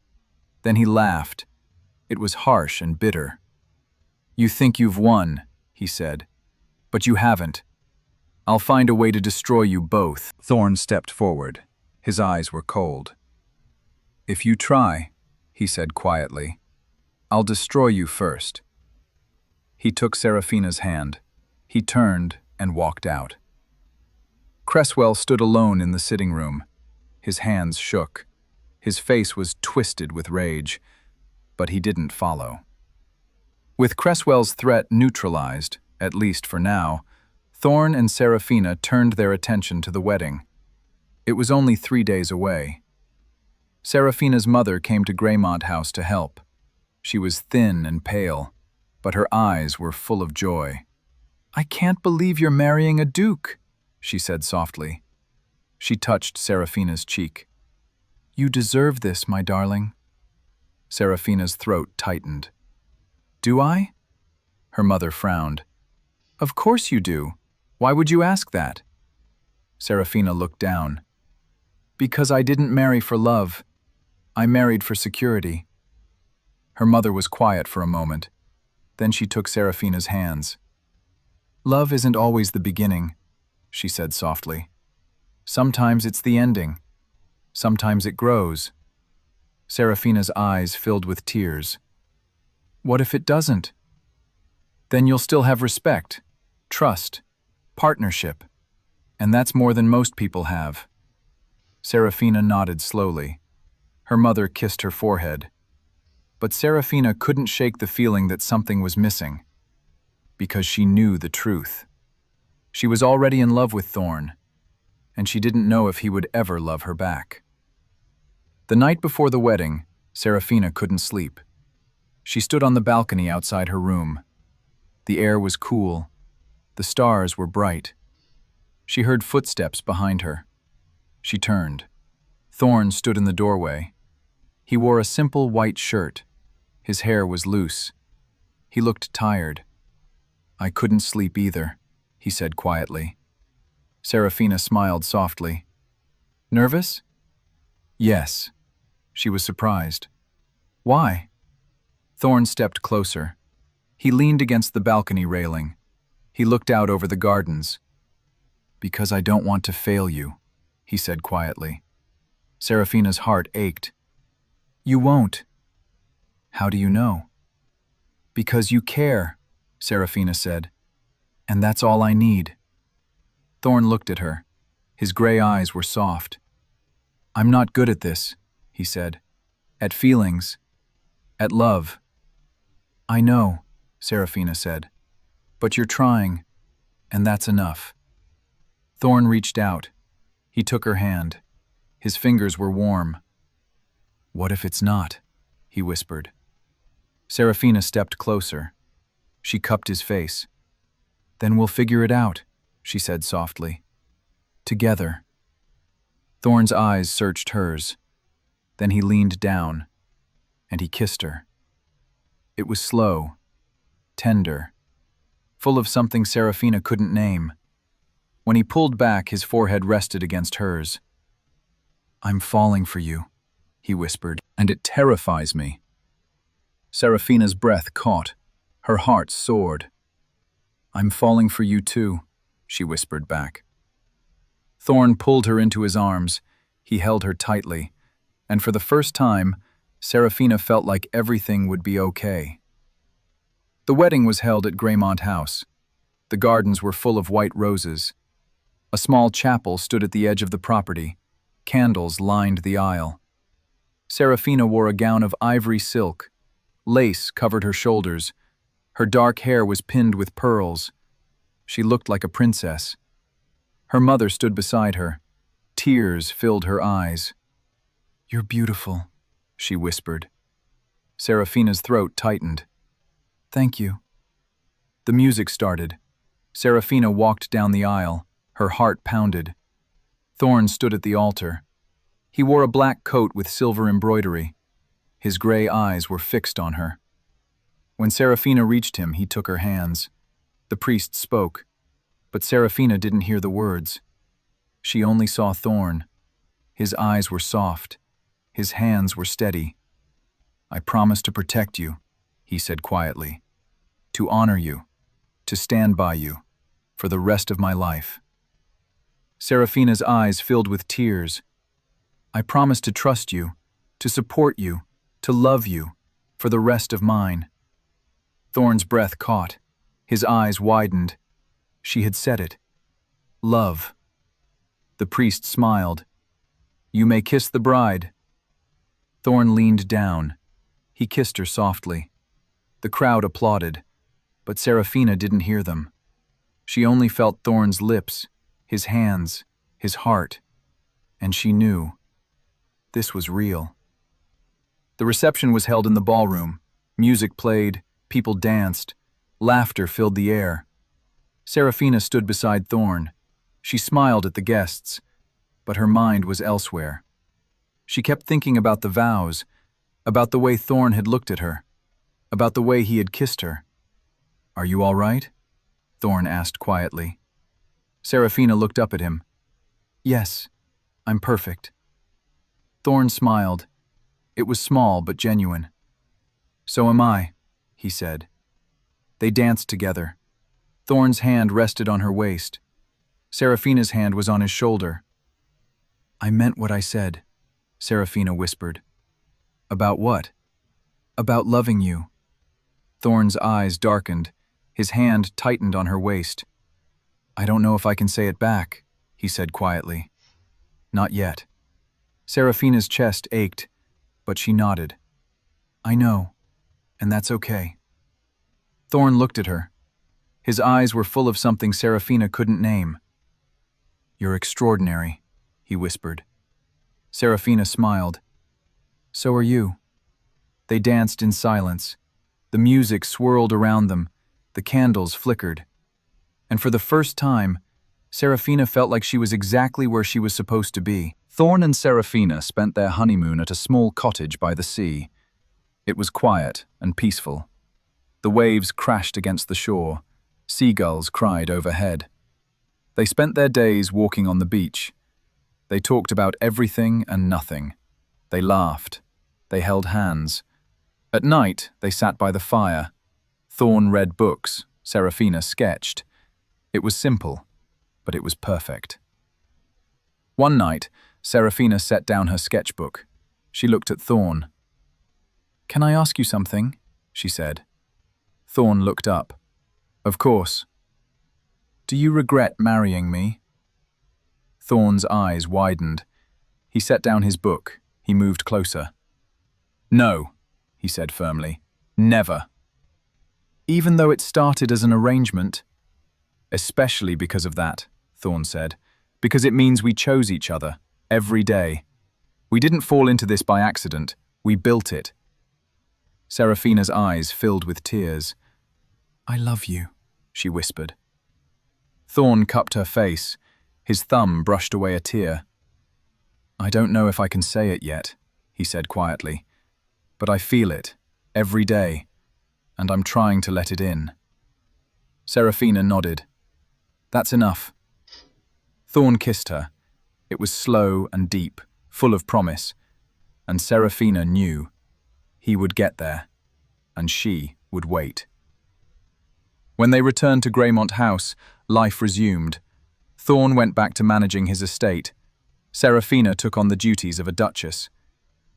Then he laughed. It was harsh and bitter. "You think you've won," he said, "but you haven't. I'll find a way to destroy you both." Thorne stepped forward. His eyes were cold. "If you try," he said quietly, "I'll destroy you first." He took Serafina's hand. He turned and walked out. Cresswell stood alone in the sitting room. His hands shook. His face was twisted with rage, but he didn't follow. With Cresswell's threat neutralized, at least for now, Thorne and Serafina turned their attention to the wedding. It was only 3 days away. Serafina's mother came to Greymont House to help. She was thin and pale, but her eyes were full of joy. "I can't believe you're marrying a duke," she said softly. She touched Serafina's cheek. You deserve this, my darling. Serafina's throat tightened. Do I? Her mother frowned. Of course you do. Why would you ask that? Serafina looked down. Because I didn't marry for love. I married for security. Her mother was quiet for a moment. Then she took Serafina's hands. Love isn't always the beginning, she said softly. Sometimes it's the ending. Sometimes it grows. Serafina's eyes filled with tears. What if it doesn't? Then you'll still have respect, trust, partnership. And that's more than most people have. Serafina nodded slowly. Her mother kissed her forehead. But Serafina couldn't shake the feeling that something was missing. Because she knew the truth. She was already in love with Thorn, and she didn't know if he would ever love her back. The night before the wedding, Serafina couldn't sleep. She stood on the balcony outside her room. The air was cool. The stars were bright. She heard footsteps behind her. She turned. Thorn stood in the doorway. He wore a simple white shirt. His hair was loose. He looked tired. I couldn't sleep either, he said quietly. Serafina smiled softly. Nervous? Yes. She was surprised. Why? Thorn stepped closer. He leaned against the balcony railing. He looked out over the gardens. Because I don't want to fail you, he said quietly. Serafina's heart ached. You won't. How do you know? Because you care, Serafina said. And that's all I need. Thorn looked at her. His gray eyes were soft. I'm not good at this, he said. At feelings. At love. I know, Serafina said. But you're trying, and that's enough. Thorn reached out. He took her hand. His fingers were warm. What if it's not? He whispered. Serafina stepped closer. She cupped his face. Then we'll figure it out, she said softly. Together. Thorn's eyes searched hers. Then he leaned down, and he kissed her. It was slow, tender, full of something Serafina couldn't name. When he pulled back, his forehead rested against hers. I'm falling for you, he whispered, and it terrifies me. Serafina's breath caught. Her heart soared. I'm falling for you too, she whispered back. Thorn pulled her into his arms. He held her tightly, and for the first time, Serafina felt like everything would be okay. The wedding was held at Greymont House. The gardens were full of white roses. A small chapel stood at the edge of the property. Candles lined the aisle. Serafina wore a gown of ivory silk. Lace covered her shoulders. Her dark hair was pinned with pearls. She looked like a princess. Her mother stood beside her. Tears filled her eyes. You're beautiful, she whispered. Serafina's throat tightened. Thank you. The music started. Serafina walked down the aisle. Her heart pounded. Thorn stood at the altar. He wore a black coat with silver embroidery. His gray eyes were fixed on her. When Serafina reached him, he took her hands. The priest spoke, but Serafina didn't hear the words. She only saw Thorn. His eyes were soft. His hands were steady. I promise to protect you, he said quietly. To honor you. To stand by you. For the rest of my life. Serafina's eyes filled with tears. I promise to trust you, to support you, to love you, for the rest of mine. Thorn's breath caught. His eyes widened. She had said it. Love. The priest smiled. You may kiss the bride. Thorn leaned down. He kissed her softly. The crowd applauded, but Serafina didn't hear them. She only felt Thorn's lips, his hands, his heart, and she knew. This was real. The reception was held in the ballroom. Music played, people danced, laughter filled the air. Serafina stood beside Thorn. She smiled at the guests, but her mind was elsewhere. She kept thinking about the vows, about the way Thorn had looked at her, about the way he had kissed her. "Are you all right?" Thorn asked quietly. Serafina looked up at him. "Yes, I'm perfect." Thorn smiled. It was small but genuine. "So am I," he said. They danced together. Thorn's hand rested on her waist. Serafina's hand was on his shoulder. "I meant what I said," Serafina whispered. "About what?" "About loving you." Thorn's eyes darkened. His hand tightened on her waist. "I don't know if I can say it back," he said quietly. "Not yet." Serafina's chest ached, but she nodded. "I know, and that's okay." Thorn looked at her. His eyes were full of something Serafina couldn't name. "You're extraordinary," he whispered. Serafina smiled. "So are you." They danced in silence. The music swirled around them. The candles flickered. And for the first time, Serafina felt like she was exactly where she was supposed to be. Thorn and Serafina spent their honeymoon at a small cottage by the sea. It was quiet and peaceful. The waves crashed against the shore. Seagulls cried overhead. They spent their days walking on the beach. They talked about everything and nothing. They laughed. They held hands. At night, they sat by the fire. Thorn read books. Serafina sketched. It was simple, but it was perfect. One night, Serafina set down her sketchbook. She looked at Thorn. "Can I ask you something?" she said. Thorn looked up. "Of course." "Do you regret marrying me?" Thorn's eyes widened. He set down his book. He moved closer. "No," he said firmly. "Never." "Even though it started as an arrangement?" "Especially because of that," Thorn said. "Because it means we chose each other, every day. We didn't fall into this by accident. We built it." Serafina's eyes filled with tears. "I love you," she whispered. Thorn cupped her face. His thumb brushed away a tear. "I don't know if I can say it yet," he said quietly. "But I feel it, every day, and I'm trying to let it in." Serafina nodded. "That's enough." Thorn kissed her. It was slow and deep, full of promise, and Serafina knew he would get there, and she would wait. When they returned to Greymont House, life resumed. Thorn went back to managing his estate. Serafina took on the duties of a duchess.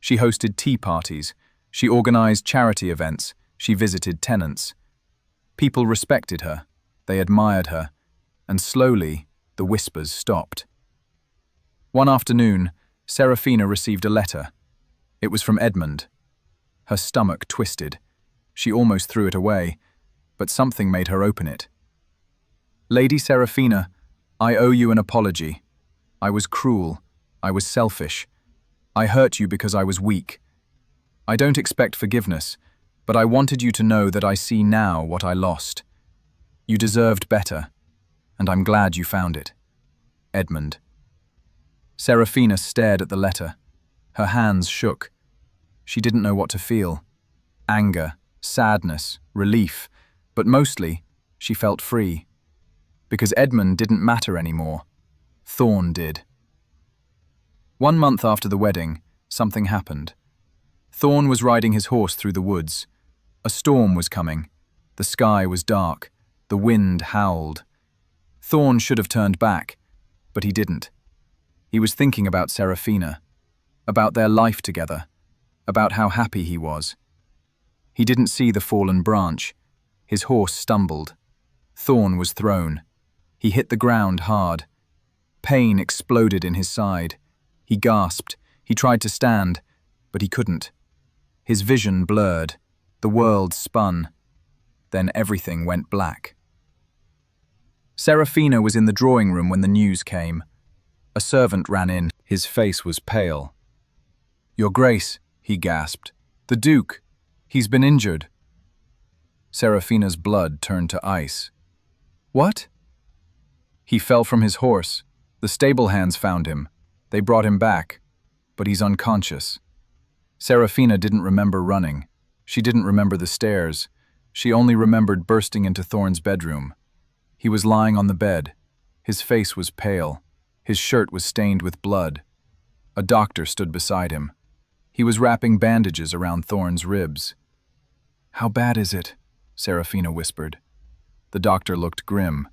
She hosted tea parties. She organized charity events. She visited tenants. People respected her. They admired her. And slowly, the whispers stopped. One afternoon, Serafina received a letter. It was from Edmund. Her stomach twisted. She almost threw it away, but something made her open it. "Lady Serafina, I owe you an apology. I was cruel. I was selfish. I hurt you because I was weak. I don't expect forgiveness, but I wanted you to know that I see now what I lost. You deserved better, and I'm glad you found it. Edmund." Serafina stared at the letter. Her hands shook. She didn't know what to feel. Anger, sadness, relief, but mostly, she felt free. Because Edmund didn't matter anymore. Thorn did. 1 month after the wedding, something happened. Thorn was riding his horse through the woods. A storm was coming. The sky was dark. The wind howled. Thorn should have turned back, but he didn't. He was thinking about Serafina, about their life together, about how happy he was. He didn't see the fallen branch. His horse stumbled. Thorn was thrown. He hit the ground hard. Pain exploded in his side. He gasped. He tried to stand, but he couldn't. His vision blurred. The world spun. Then everything went black. Serafina was in the drawing room when the news came. A servant ran in. His face was pale. "Your Grace," he gasped. "The Duke. He's been injured." Serafina's blood turned to ice. "What?" He fell from his horse. The stable hands found him. They brought him back, but he's unconscious. Serafina didn't remember running. She didn't remember the stairs. She only remembered bursting into Thorn's bedroom. He was lying on the bed. His face was pale. His shirt was stained with blood. A doctor stood beside him. He was wrapping bandages around Thorn's ribs. "How bad is it?" Serafina whispered. The doctor looked grim.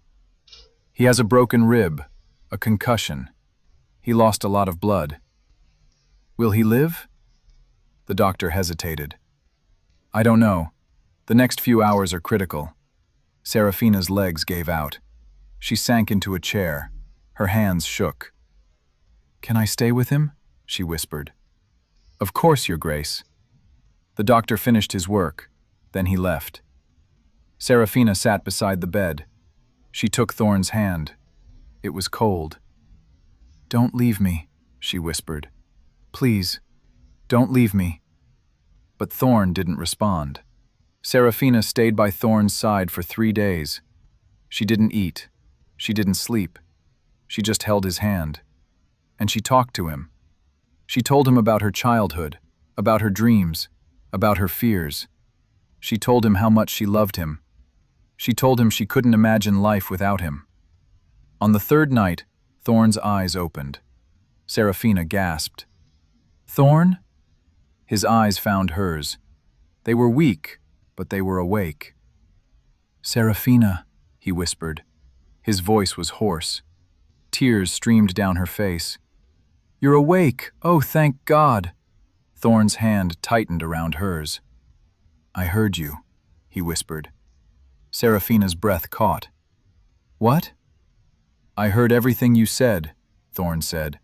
"He has a broken rib, a concussion. He lost a lot of blood." "Will he live?" The doctor hesitated. "I don't know. The next few hours are critical." Serafina's legs gave out. She sank into a chair. Her hands shook. "Can I stay with him?" she whispered. "Of course, Your Grace." The doctor finished his work. Then he left. Serafina sat beside the bed. She took Thorn's hand. It was cold. "Don't leave me," she whispered. "Please, don't leave me." But Thorn didn't respond. Serafina stayed by Thorn's side for 3 days. She didn't eat. She didn't sleep. She just held his hand. And she talked to him. She told him about her childhood, about her dreams, about her fears. She told him how much she loved him. She told him she couldn't imagine life without him. On the 3rd night, Thorn's eyes opened. Serafina gasped. "Thorn?" His eyes found hers. They were weak, but they were awake. "Serafina," he whispered. His voice was hoarse. Tears streamed down her face. "You're awake! Oh, thank God!" Thorn's hand tightened around hers. "I heard you," he whispered. Serafina's breath caught. "What?" "I heard everything you said," Thorn said.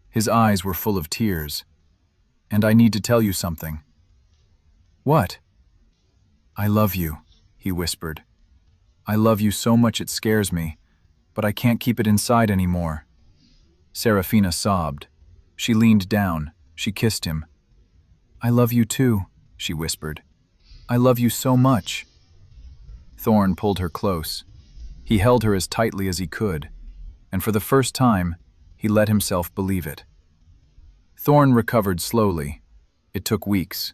His eyes were full of tears. "And I need to tell you something." "What?" "I love you," he whispered. "I love you so much it scares me, but I can't keep it inside anymore." Serafina sobbed. She leaned down. She kissed him. "I love you too," she whispered. "I love you so much." Thorn pulled her close. He held her as tightly as he could, and for the first time, he let himself believe it. Thorn recovered slowly. It took weeks.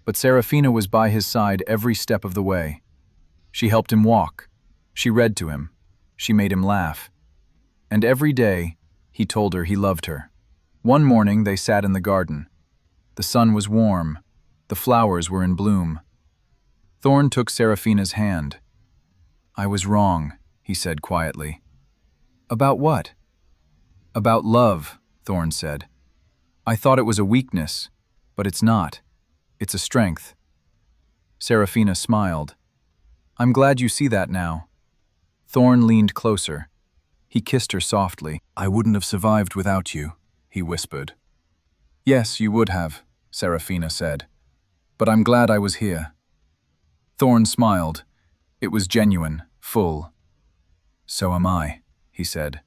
But Serafina was by his side every step of the way. She helped him walk. She read to him. She made him laugh. And every day, he told her he loved her. One morning, they sat in the garden. The sun was warm. The flowers were in bloom. Thorn took Serafina's hand. "I was wrong," he said quietly. "About what?" "About love," Thorn said. "I thought it was a weakness, but it's not. It's a strength." Serafina smiled. "I'm glad you see that now." Thorn leaned closer. He kissed her softly. "I wouldn't have survived without you," he whispered. "Yes, you would have," Serafina said. "But I'm glad I was here." Thorn smiled. It was genuine, full. "So am I," he said.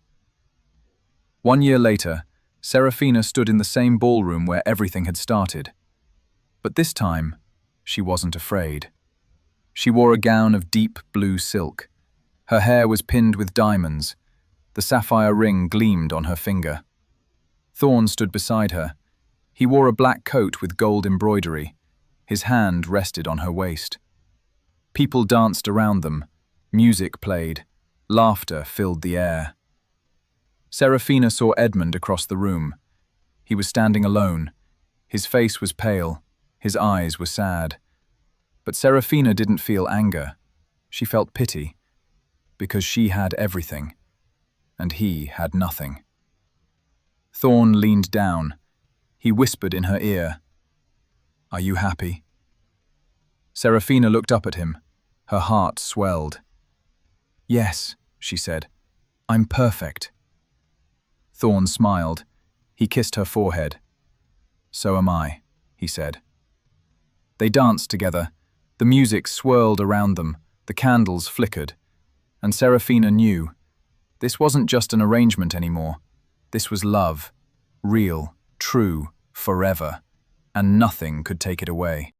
1 year later, Serafina stood in the same ballroom where everything had started. But this time, she wasn't afraid. She wore a gown of deep blue silk. Her hair was pinned with diamonds. The sapphire ring gleamed on her finger. Thorn stood beside her. He wore a black coat with gold embroidery. His hand rested on her waist. People danced around them. Music played. Laughter filled the air. Serafina saw Edmund across the room. He was standing alone. His face was pale. His eyes were sad. But Serafina didn't feel anger. She felt pity, because she had everything, and he had nothing. Thorn leaned down. He whispered in her ear, "Are you happy?" Serafina looked up at him. Her heart swelled. "Yes," she said. "I'm perfect." Thorn smiled. He kissed her forehead. "So am I," he said. They danced together. The music swirled around them. The candles flickered. And Serafina knew. This wasn't just an arrangement anymore. This was love. Real, true, forever. And nothing could take it away.